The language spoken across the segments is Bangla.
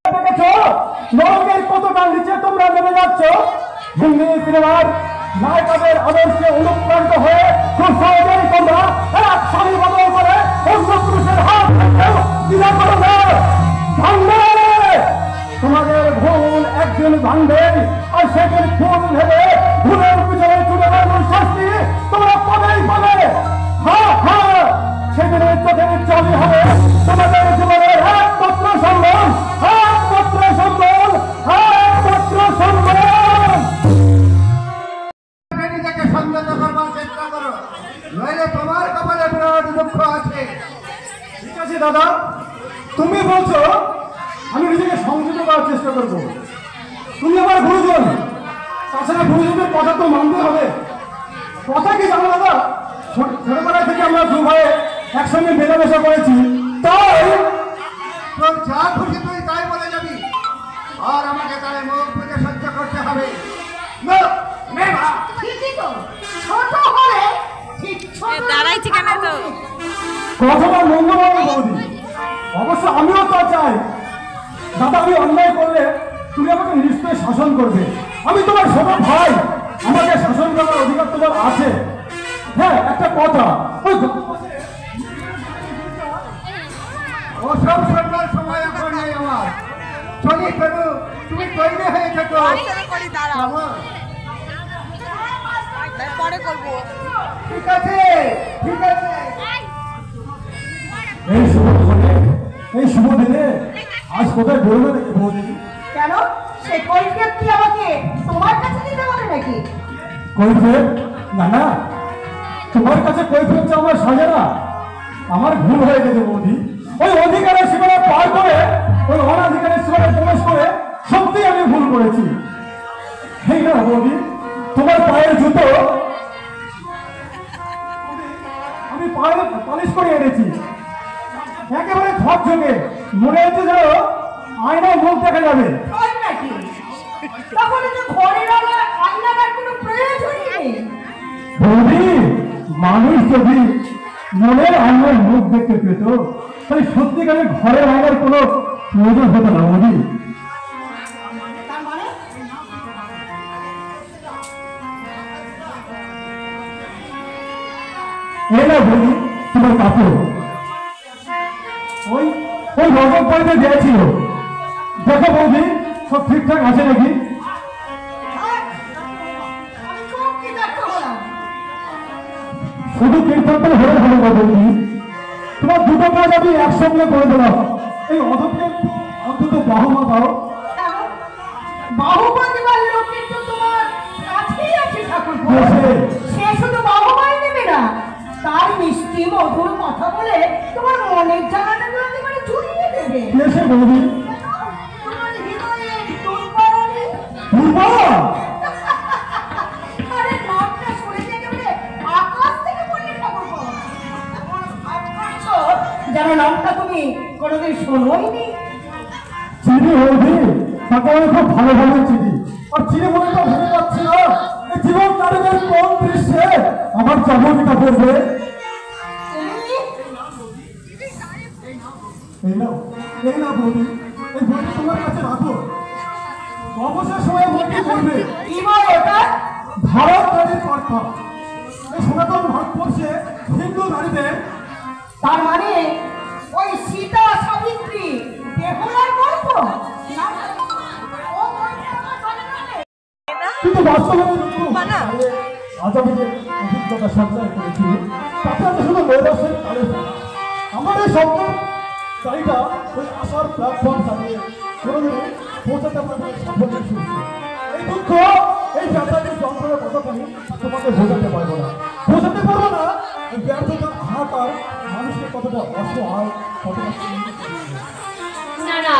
নরকের কতটা নিচে তোমরা নেমে যাচ্ছ। হিন্দি সিনেমার নায়িকাদের আদর্শে অনুপ্রাণিত হয়ে খুব সহজেই তোমরা এক স্বামী বদল করে অন্য পুরুষের হাত দিদা করো না। তোমাদের ভুল একদিন ভাঙবে, আর সেদিন ভুল ভেবে ভুলের পিছনে চলে বেড়ানোর শাস্তি তোমরা পাবেই পাবে। হ্যাঁ হ্যাঁ, সেদিনের চোখে চাবি হবে তোমাদের জীবনের একমাত্র সম্বল, একমাত্র সম্বল, একমাত্র সম্বল। নিজেকে সংযত করবার চেষ্টা করো, নইলে তোমার কপালে বিরাট দুঃখ আছে। ঠিক আছে দাদা, তুমি বলছো আমি নিজেকে সংযত করার চেষ্টা করবো। তুমি আমার গুরুজন, তাছাড়া গুরুজনের কথা তো মানতে হবে। কথা কি জানো দাদা, ছোটবেলা থেকে আমরা দু ভাই একসঙ্গে মেলামেশা করেছি, তাই তোর যা খুশি তুই তাই বলে যাবি, আর আমাকে তাই মুখ বুঝে সহ্য করতে হবে। কথাটা মঙ্গলবার বৌদি, অবশ্য আমিও তা চাই। দাদা, আমি অন্যায় করলে তুমি আমাকে নিশ্চয়ই শাসন করবে। আমি তোমার ছোট ভাই, আমাকে শাসন করার অধিকার তোমার আছে। হ্যাঁ, একটা কথা, ওই ওসব শুনবার সময় এখন নেই আমার। চলি ফেরু, তুমি তৈরি হয়ে থেকো। পরে করবো। ঠিক আছে, ঠিক আছে। এই শুভ দিনে আজ কোথায় বলবে নাকি বৌদি? কেন, সে কৈফিয়ত কি আমাকে তোমার কাছে দিতে বলে নাকি? কৈফিয়ত? না না, তোমার কাছে কৈফিয়ত চাওয়া সাজে না। আমার ভুল হয়ে গেছে বৌদি। ওই অধিকারের সীমানা পার করে ওই অনাধিকারের সীমানায় প্রবেশ করে সত্যি আমি ভুল করেছি। এই না বৌদি, তোমার পায়ের জুতো আমি পায়ে পালিশ করে এনেছি, একেবারে ঝকঝকে, মনে হচ্ছে যেন আয়নায় মুখ দেখা যাবে। নাকি? তাহলে তো ঘরের আয়নার কোনো প্রয়োজনই নেই। বৌদি, মানুষ যদি মনের আয়নার মুখ দেখতে পেত তাহলে সত্যিকারের ঘরের আয়নার কোনো প্রয়োজন হতো না বৌদি। তার মানে এই না বৌদি তোমার কাপড়, ওই ওই রজব বাড়িতে দিয়েছিল। দেখো বৌদি, সব ঠিকঠাক আছে নাকি? আমি খুব কৃতজ্ঞ হলাম। শুধু কীর্তন হয়ে হলো না বৌদি, তোমার দুটো কাজ আমি একসঙ্গে করে দিলাম। এই অধমকে অন্তত বাহবা দাও। বাহুবা দেবার লোক কিন্তু তোমার কাছেই আছে ঠাকুর। বসে। সে শুধু বাহুবাই দেবে না, তার মিষ্টি মধুর কথা বলে তোমার মনের জায়গাটাকে একেবারে জুড়িয়ে দেবে। এসে বৌদি। তোমার হৃদয়ে দুর্বারণে দুর্বা? আরে নামটা শুনে একেবারে আকাশ থেকে পড়লে ঠাকুর। যেন নামটা তুমি কোনোদিন শোনোইনি। চিনি বৌদি, তাকে আমি খুব ভালোভাবে চিনি। আর চিনি বলে তো ভেবে পাচ্ছি না এই জীবন তাদের কোন দৃশ্যে আমার চাবুকটা পড়বে। এই না বৌদি, এই বইটা তোমার কাছে রাখো। অবসর সময় বইটি পড়বে। কি বল ওটা? ভারত নারীর কর্তা, এই সনাতন ভারতবর্ষে হিন্দু নারীদের। তার মানে ওই সীতা সাবিত্রী বেহুলার গল্প না? কিন্তু বাস্তবে আজ আমি যে অভিজ্ঞতা সঞ্চয় করেছি তাতে আমি শুধু মহিলাদের তালে আমার এই স্বপ্নের গাড়িটা ওই আসার প্ল্যাটফর্ম চালিয়ে কোনোদিন পৌঁছাতে পারবে সাফল্য শুনছি। এই দুঃখ, এই ব্যথাকে যন্ত্রণার কতখানি তোমাকে বোঝাতে পারবো না, এই ব্যর্থতার হাহাকার মানুষের কতটা অসহায়, কতটা। না না,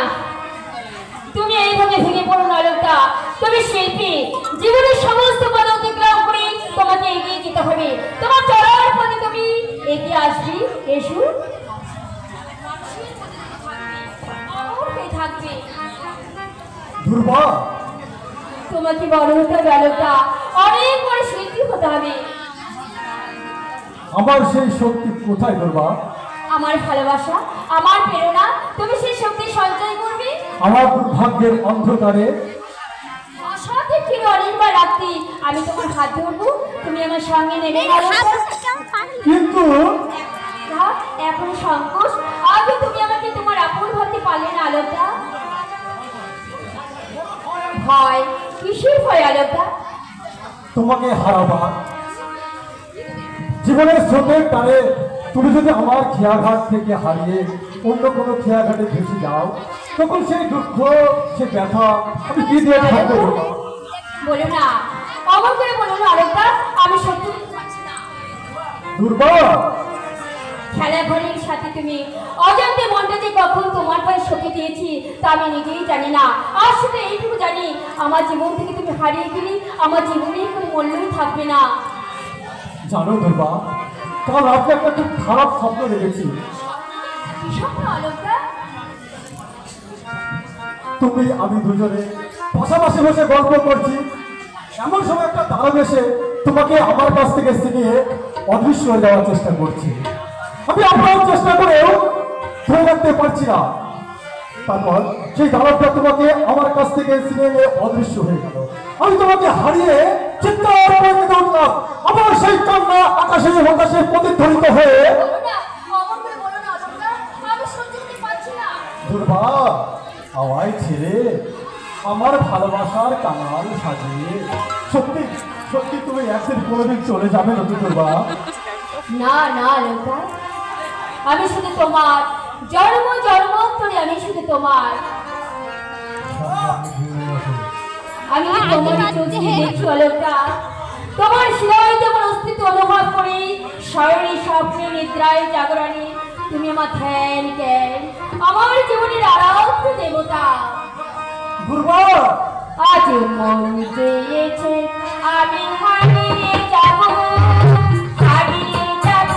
তুমি এইভাবে ভেঙে পড়ো না লোকটা। তুমি শিল্পী, জীবনের সমস্ত বাধা অতিক্রম করে তোমাকে এগিয়ে যেতে হবে। তোমার চলার পথে তুমি এগিয়ে আসবি, এসু থাকবে। দুর্বা, তোমাকে বড় হতে গেলটা অনেক বড় শিল্পী হতে হবে। আমার সেই শক্তি কোথায় দুর্বা? আমার ভালোবাসা, আমার প্রেরণা, তুমি সেই শক্তি সঞ্চয় করবে। আমার দুর্ভাগ্যের অন্ধকারে সাথে চির অনেকবার রাত্রি আমি তোমার হাত ধরবো, তুমি আমার সঙ্গে নেবে কিন্তু এখন সংকোচ, আগে তুমি আমাকে তোমার আপন ভাবতে পারলে না আলোকদা। ভয় কিসের ভয় আলোকদা? তোমাকে হারাবার জীবনের স্রোতের টানে তুমি যদি আমার খেয়াঘাট থেকে হারিয়ে অন্য কোনো খেয়াঘাটে ভেসে যাও, তখন সেই দুঃখ, সে ব্যথা আমি কি দিয়ে থাকবো? বলো না, অমন করে বলো না আলোকদা, আমি সত্যি দুর্বল খেলা ঘরের সাথে তুমি অজান্তে মনটা যে কখন তোমার পায়ে সঁপে দিয়েছি তা আমি নিজেই জানি না। আর শুধু এইটুকু জানি, আমার জীবন থেকে তুমি হারিয়ে গেলে আমার জীবনে কোনো মূল্যই থাকবে না। জানো দুর্বা, কাল রাতে একটা খুব খারাপ স্বপ্ন দেখেছি। কি স্বপ্ন আলোকদা? তুমি আমি দুজনে পাশাপাশি বসে গল্প করছি, এমন সময় একটা দানব এসে তোমাকে আমার কাছ থেকে ছিনিয়ে অদৃশ্য হয়ে যাওয়ার চেষ্টা করছি। আমি আপনার চেষ্টা করেও ধরে রাখতে পারছি না। তারপর সেই দানবটা তোমাকে আমার কাছ থেকে ছিনিয়ে নিয়ে অদৃশ্য হয়ে গেল। আমি তোমাকে হারিয়ে চিৎকার করে কেঁদে উঠলাম। আমার সেই কান্না আকাশে বাতাসে প্রতিধ্বনিত হয়ে বলো না, অমন করে বলো না আলোকদা, আমি সহ্য করতে পারছি না। দুর্বা আমায় ছেড়ে আমার ভালোবাসার কামাল সাজিয়ে সত্যি সত্যি তুমি একদিন কোনোদিন চলে যাবে না দুর্বা? না না আলোকদা, আমি শুধু তোমার, জন্ম জন্মান্তরে আমি শুধু তোমার। আমি তোমার চোখ দিয়ে দেখছি আলোকদা, তোমার শিরায় যেমন অস্তিত্ব অনুভব করি, শয়নে স্বপ্নে নিদ্রায় জাগরণে তুমি আমার ধ্যান জ্ঞান, আমার জীবনের আরাধ্য দেবতা। দুর্বা আজ মন চেয়েছে আমি হারিয়ে যাব, হারিয়ে যাব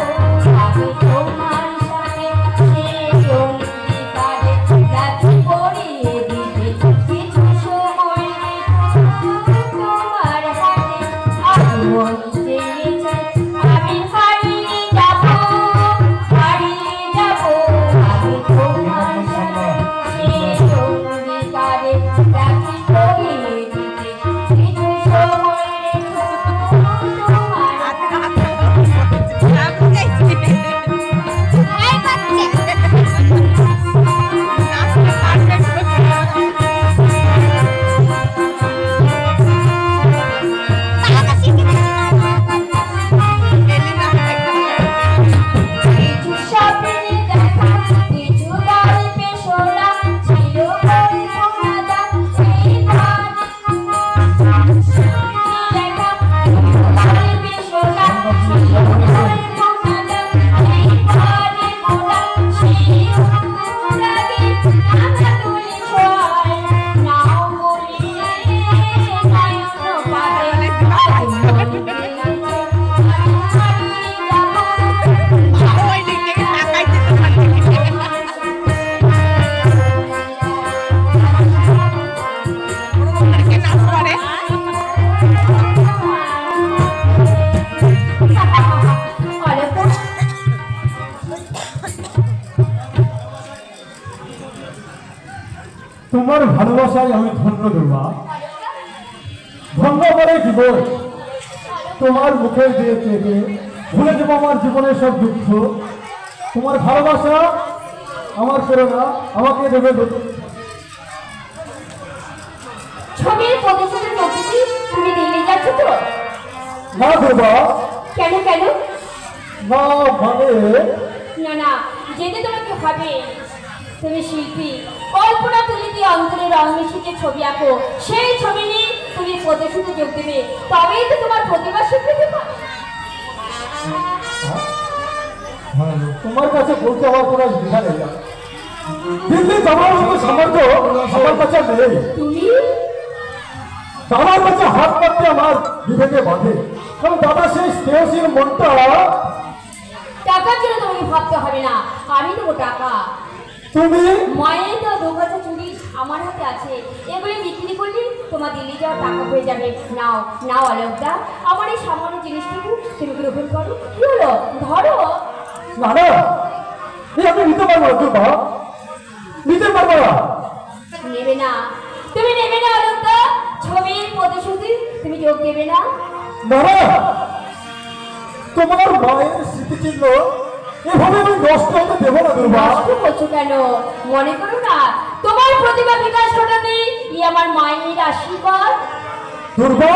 আমি তোমার সাথে, সেই অঙ্গীকারে রাখি পরিয়ে দিতে কিছু সময় তোমার হাতে। আজ মন চেয়েছে আমি হারিয়ে যাব, হারিয়ে যাব আমি তোমার সাথে, সেই অঙ্গীকারে রাখি পরিয়ে দিতে কিছু সময় তোমার কিছু স্বপ্নে দেখা, কিছু গল্পে শোনা, ছিল কল্পনা সেই প্রাণ দেখা, গল্পে শোনা, ছিল কল্পনা সেই প্রাণে মোড়া, সেই অনুরাগে আমরা তুলি ছোঁয়ায়, নাও বলিয়ে নয়ন পাতে আজ মন চেয়েছে আমি হারিয়ে যাব। তোমার ভালোবাসায় আমি ধন্য দুর্বা, ধন্য করে জীবন তোমার মুখের দিয়ে চেয়ে ভুলে দেবো আমার জীবনের সব দুঃখ। তোমার ভালোবাসা আমার করোনা আমাকে দেবে ছবির প্রদর্শনের নোটিশে তুমি দিল্লি যাচ্ছ তো? না দুর্বা, কেন কেন? না মানে না না, যেতে তোমাকে হবে। তুমি শিল্পী, কল্পনা তুলি দিয়ে অন্তরে রং মিশিয়ে ছবি আঁকো, সেই ছবি নিয়ে তুমি প্রদর্শনীতে যোগ দেবে, তবেই তো তোমার প্রতিভা স্বীকৃতি পাবে। তোমার কাছে বলতে আমার কোনো দ্বিধা নেই। দিল্লি যাওয়ার মতো সামর্থ্য আমার কাছে নেই। তুমি দাদার কাছে হাত পাততে আমার বিবেকে বাঁধে, কারণ দাদা সেই স্নেহশীল মনটা। টাকার জন্য তোমাকে ভাবতে হবে না, আমি দেবো টাকা। তুমি মায়ের তো 2,000 চুড়ি আমার হাতে আছে, এগুলি বিক্রি করলে তোমার দিল্লি যাওয়ার টাকা হয়ে যাবে। নাও নাও আলোকদা, আমার এই সামান্য জিনিসটুকু তুমি গ্রহণ করো। কি হলো, ধরো। না না, এই আমি নিতে পারবো না দুর্বা, নিতে পারবো না। না? তুমি নেবে না অলকা? ছবির প্রতিশ্রুতি তুমি যোগ দেবে না? বাবা, তোমার মায়ের স্মৃতিচিহ্ন এভাবে আমি নষ্ট হতে দেবো না দুর্বা। নষ্ট করছো কেন? মনে করো না তোমার প্রতিভা বিকাশ ঘটাতেই আমার মায়ের আশীর্বাদ। দুর্বা,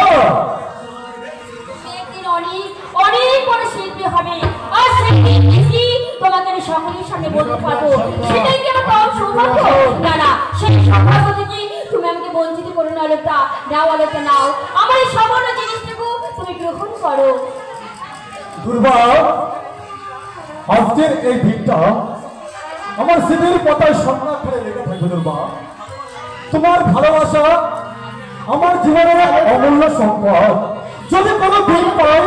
একদিন অনেক অনেক বড় শিল্পী হবে, আর সেদিন দেখি তোমাকে আমি সকলের সামনে বলতে পারবো। সেটাই কি আমার কম সৌভাগ্য? না না, সেই সৌভাগ্য থেকে তুমি আমাকে বঞ্চিত করো না অলকা। নাও অলকা, নাও আমার এই সামান্য জিনিসটুকু তুমি গ্রহণ করো। দুর্বা, আজকের এই দিনটা আমার স্মৃতির পাতায় সংখ্যা করে লেগে থাকবে দুর্বা। তোমার ভালোবাসা আমার জীবনের এক অমূল্য সম্পদ। যদি কোনো দিন পাই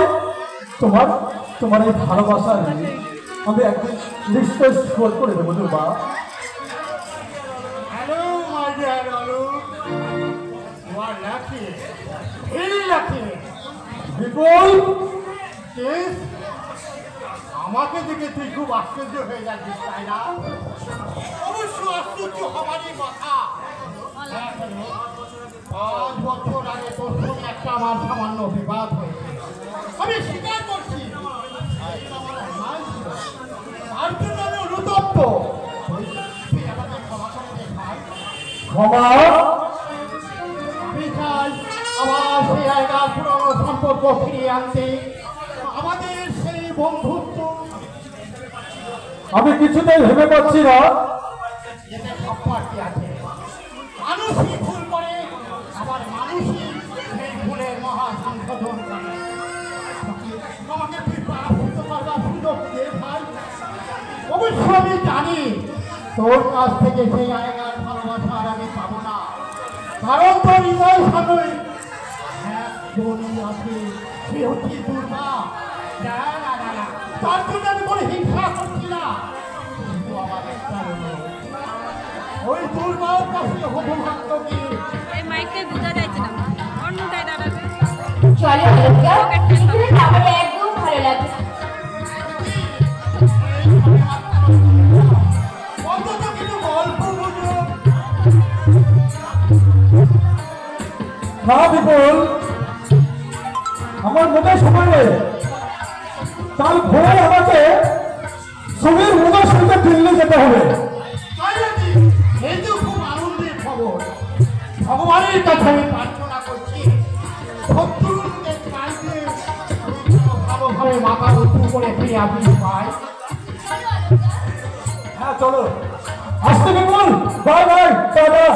তোমার তোমার এই ভালোবাসা আমি একদিন নিশ্চয় শোধ করে দেবো Durba. Hello my dear Alu, you are lucky, very lucky. Bipul, Yes? আমাকে দেখে তুই খুব আশ্চর্য হয়ে যাচ্ছিস, তাই না? অবশ্য আশ্চর্য হবারই কথা। 5 বছর আগে তোর সঙ্গে একটা আমার সামান্য বিবাদ হয়েছে, আমি স্বীকার করছি। আমার অন্যায় ছিল, তার জন্য আমি অনুতপ্ত। তুই আমাকে ক্ষমা করে দে ভাই। ক্ষমা? আমি চাই আমার সেই জায়গার পুরনো সম্পর্ক ফিরিয়ে আনতে, আমাদের সেই বন্ধুত্ব। আমি কিছুতেই ভেবে পাচ্ছি না। এতে সব পার্টি আছে, মানুষই ভুল করে, আবার মানুষই সেই ভুলের মহা সংশোধন করে। আমাকে তুই পরাভূত করবার সুযোগ দে ভাই। অবশ্য আমি জানি তোর কাছ থেকে সেই জায়গার ভালোবাসা আর আমি পাবো না, কারণ তোর হৃদয় সামনে একজনই আছে, সে হচ্ছে দুর্বা। না না না না, তার জন্য আমি কোনো হিংসা করছি না, কিন্তু আমার একটা ওই দুর্বার কাছে হবুভাগ্য কি এই মাইকটা বোঝা যাচ্ছে না, অন্যটায় দাঁড়াবে। চলো অলকা, এখানে আমার একদম ভালো লাগে। অন্তত কিছু গল্প বুঝো। না বিপুল, আমার মোটেই সময় নেই। কাল ভোরে আমাকে সমীর মোদার সঙ্গে দিল্লি যেতে হবে। তাই নাকি? এই তো খুব আনন্দের খবর। ভগবানের কাছে আমি প্রার্থনা করছি শত্রুকে চাইতে ভালোভাবে মাথা উঁচু করে ফিরে আসিস ভাই। হ্যাঁ চলো, আসতে বিপুল, বাই বাই, টাটা।